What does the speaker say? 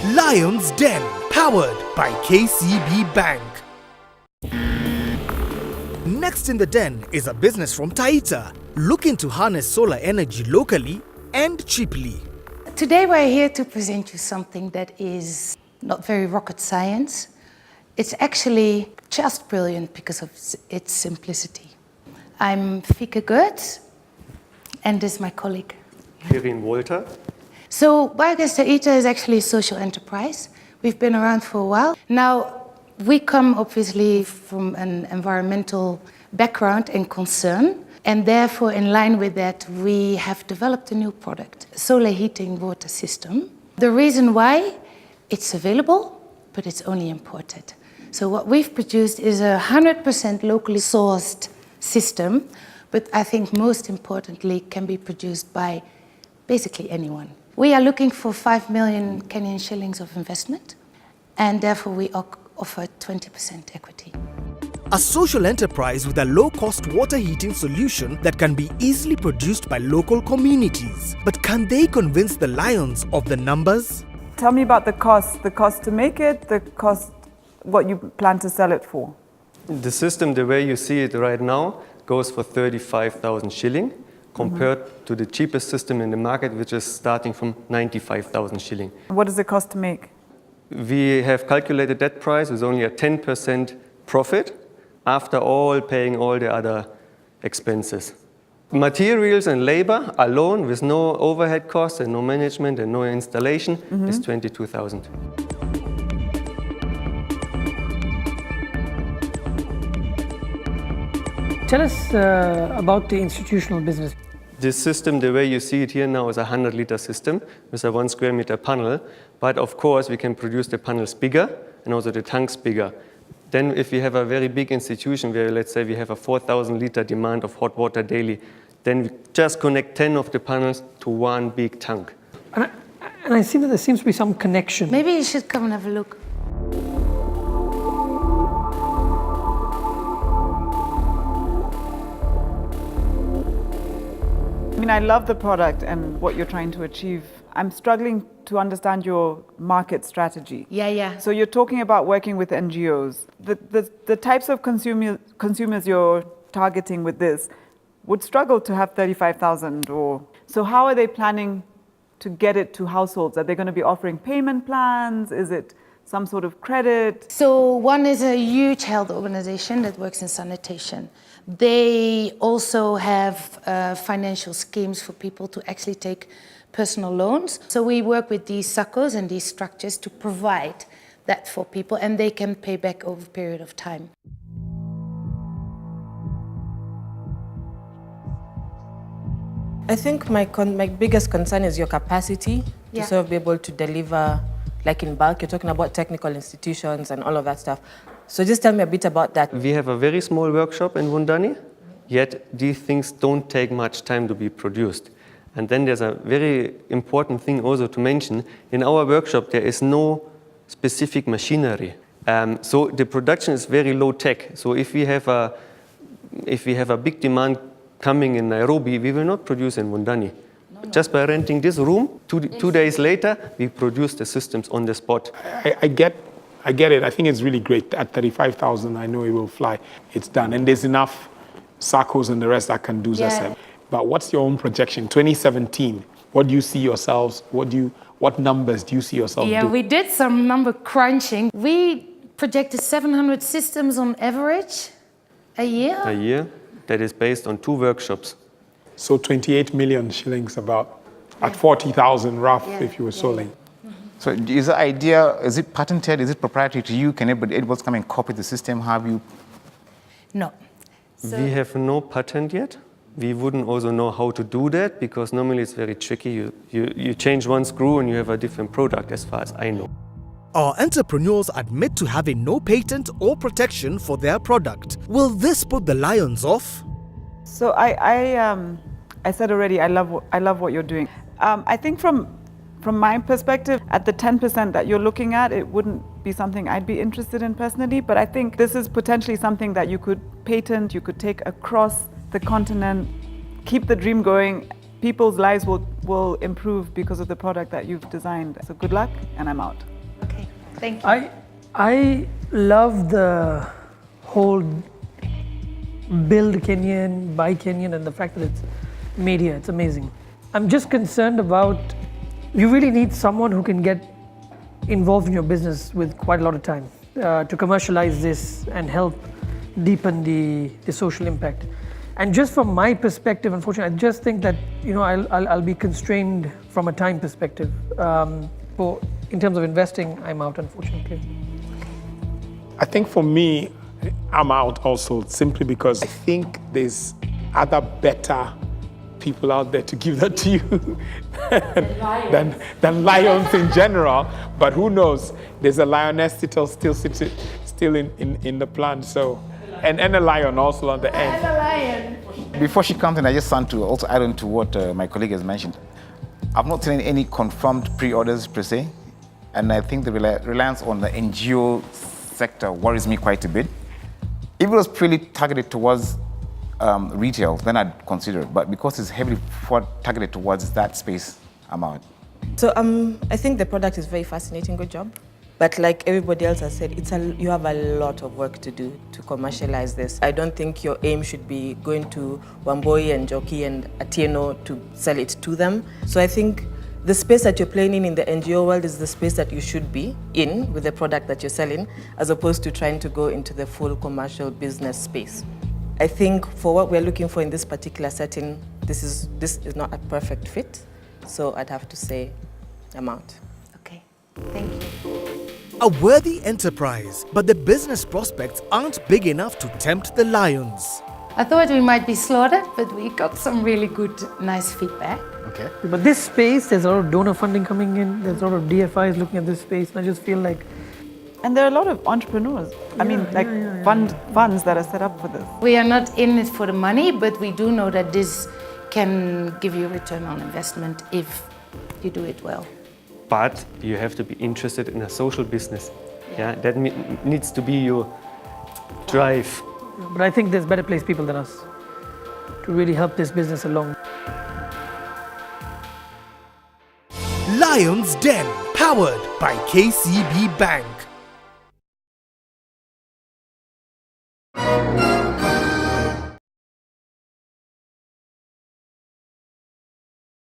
Lion's Den, powered by KCB Bank. Next in the den is a business from TAITA, looking to harness solar energy locally and cheaply. Today we're here to present you something that is not very rocket science. It's actually just brilliant because of its simplicity. I'm Fieke Goertz, and this is my colleague. Kirin Wolter. So BIOGAS TAITA is actually a social enterprise. We've been around for a while. Now, we come obviously from an environmental background and concern, and therefore in line with that we have developed a new product, solar heating water system. The reason why, it's available, but it's only imported. So what we've produced is a 100% locally sourced system, but I think most importantly can be produced by basically anyone. We are looking for 5 million Kenyan shillings of investment, and therefore we offer 20% equity. A social enterprise with a low-cost water heating solution that can be easily produced by local communities. But can they convince the lions of the numbers? Tell me about the cost to make it, the cost, what you plan to sell it for. The system, the way you see it right now, goes for 35,000 shilling compared to the cheapest system in the market, which is starting from 95,000 shilling. What does it cost to make? We have calculated that price with only a 10% profit after all paying all the other expenses. Materials and labor alone with no overhead costs and no management and no installation is 22,000. Tell us about the institutional business. This system, the way you see it here now, is a 100-liter system with a 1 square meter panel. But of course, we can produce the panels bigger and also the tanks bigger. Then if we have a very big institution where, let's say, we have a 4,000-liter demand of hot water daily, then we just connect 10 of the panels to one big tank. And I see that there seems to be some connection. Maybe you should come and have a look. I mean, I love the product and what you're trying to achieve. I'm struggling to understand your market strategy. Yeah. So you're talking about working with NGOs. The types of consumers you're targeting with this would struggle to have 35,000 or... So how are they planning to get it to households? Are they going to be offering payment plans? Is it some sort of credit? So one is a huge health organization that works in sanitation. They also have financial schemes for people to actually take personal loans. So we work with these SACCOs and these structures to provide that for people, and they can pay back over a period of time. I think my biggest concern is your capacity to sort of be able to deliver, like in bulk. You're talking about technical institutions and all of that stuff. So just tell me a bit about that. We have a very small workshop in Wundani, yet these things don't take much time to be produced. And then there's a very important thing also to mention. In our workshop, there is no specific machinery. So the production is very low tech. So if we have a big demand coming in Nairobi, we will not produce in Wundani. No. Just by renting this room, two days later, we produce the systems on the spot. I get it. I think it's really great. At 35,000, I know it will fly. It's done. And there's enough SACCOs and the rest that can do ZSM. But what's your own projection? 2017, what do you see yourselves? What numbers do you see yourself do? Yeah, we did some number crunching. We projected 700 systems on average a year. A year. That is based on 2 workshops. So 28 million shillings about, at 40,000 rough if you were selling. So is the idea, is it patented, is it proprietary to you? Can anybody else come and copy the system? Have you? No. So we have no patent yet. We wouldn't also know how to do that because normally it's very tricky. You change one screw and you have a different product as far as I know. Our entrepreneurs admit to having no patent or protection for their product. Will this put the lions off? So I said already, I love what you're doing. I think from my perspective, at the 10% that you're looking at, it wouldn't be something I'd be interested in personally, but I think this is potentially something that you could patent, you could take across the continent, keep the dream going, people's lives will improve because of the product that you've designed. So good luck, and I'm out. Okay, thank you. I love the whole build Kenyan, buy Kenyan, and the fact that it's made here. It's amazing. I'm just concerned about, you really need someone who can get involved in your business with quite a lot of time to commercialize this and help deepen the social impact. And just from my perspective, unfortunately, I just think that I'll be constrained from a time perspective. In terms of investing, I'm out, unfortunately. I think for me, I'm out also simply because I think there's other better people out there to give that to you than lions in general. But who knows? There's a lioness still in the plant. So, and a lion also on the end. And a lion. Before she comes in, I just want to also add on to what my colleague has mentioned. I've not seen any confirmed pre-orders per se, and I think the reliance on the NGO sector worries me quite a bit. If it was purely targeted towards retail, then I'd consider it. But because it's heavily targeted towards that space, I'm out. So I think the product is very fascinating, good job. But like everybody else has said, you have a lot of work to do to commercialize this. I don't think your aim should be going to Wamboi and Jockey and Atieno to sell it to them. So I think the space that you're playing in the NGO world is the space that you should be in with the product that you're selling, as opposed to trying to go into the full commercial business space. I think for what we're looking for in this particular setting, this is not a perfect fit. So I'd have to say I'm out. Okay, thank you. A worthy enterprise, but the business prospects aren't big enough to tempt the lions. I thought we might be slaughtered, but we got some really good, nice feedback. Okay. But this space, there's a lot of donor funding coming in. There's a lot of DFIs looking at this space. And I just feel like... And there are a lot of entrepreneurs. Funds that are set up for this. We are not in it for the money, but we do know that this can give you a return on investment if you do it well. But you have to be interested in a social business. Yeah, that needs to be your drive. But I think there's better placed people than us to really help this business along. Lion's Den, powered by KCB Bank.